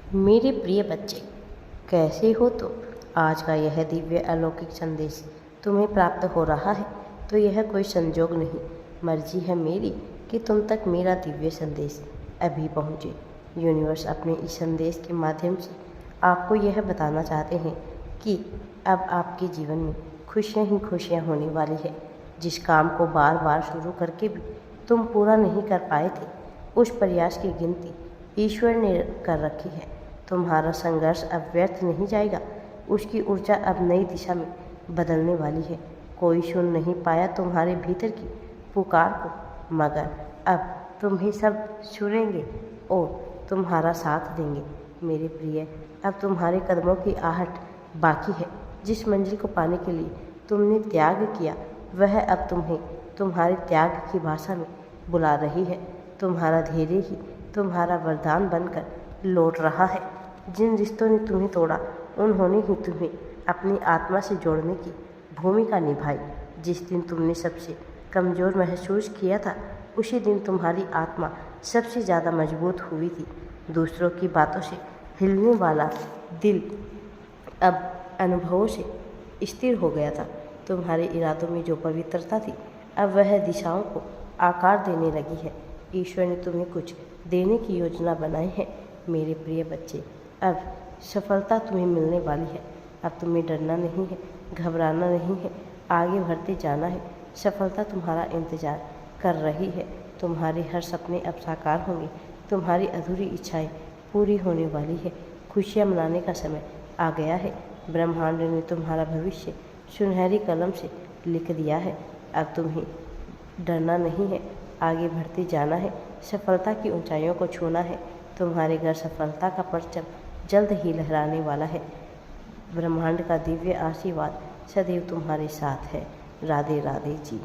मेरे प्रिय बच्चे, कैसे हो तुम? आज का यह दिव्य अलौकिक संदेश तुम्हें प्राप्त हो रहा है तो यह कोई संजोग नहीं, मर्जी है मेरी कि तुम तक मेरा दिव्य संदेश अभी पहुँचे। यूनिवर्स अपने इस संदेश के माध्यम से आपको यह बताना चाहते हैं कि अब आपके जीवन में खुशियाँ ही खुशियाँ होने वाली है। जिस काम को बार बार शुरू करके भी तुम पूरा नहीं कर पाए थे, उस प्रयास की गिनती ईश्वर ने कर रखी है। तुम्हारा संघर्ष अब व्यर्थ नहीं जाएगा, उसकी ऊर्जा अब नई दिशा में बदलने वाली है। कोई सुन नहीं पाया तुम्हारे भीतर की पुकार को, मगर अब तुम्हें सब सुनेंगे और तुम्हारा साथ देंगे। मेरे प्रिय, अब तुम्हारे कदमों की आहट बाकी है। जिस मंजिल को पाने के लिए तुमने त्याग किया, वह अब तुम्हें तुम्हारे त्याग की भाषा में बुला रही है। तुम्हारा धैर्य ही तुम्हारा वरदान बनकर लौट रहा है। जिन रिश्तों ने तुम्हें तोड़ा, उन्होंने ही तुम्हें अपनी आत्मा से जोड़ने की भूमिका निभाई। जिस दिन तुमने सबसे कमज़ोर महसूस किया था, उसी दिन तुम्हारी आत्मा सबसे ज़्यादा मजबूत हुई थी। दूसरों की बातों से हिलने वाला दिल अब अनुभवों से स्थिर हो गया था। तुम्हारे इरादों में जो पवित्रता थी, अब वह दिशाओं को आकार देने लगी है। ईश्वर ने तुम्हें कुछ देने की योजना बनाई है। मेरे प्रिय बच्चे, अब सफलता तुम्हें मिलने वाली है। अब तुम्हें डरना नहीं है, घबराना नहीं है, आगे बढ़ते जाना है। सफलता तुम्हारा इंतज़ार कर रही है। तुम्हारे हर सपने अब साकार होंगे। तुम्हारी अधूरी इच्छाएं पूरी होने वाली है। खुशियाँ मनाने का समय आ गया है। ब्रह्मांड ने तुम्हारा भविष्य सुनहरी कलम से लिख दिया है। अब तुम्हें डरना नहीं है, आगे बढ़ते जाना है। सफलता की ऊंचाइयों को छूना है। तुम्हारे घर सफलता का परचम जल्द ही लहराने वाला है। ब्रह्मांड का दिव्य आशीर्वाद सदैव तुम्हारे साथ है। राधे राधे जी।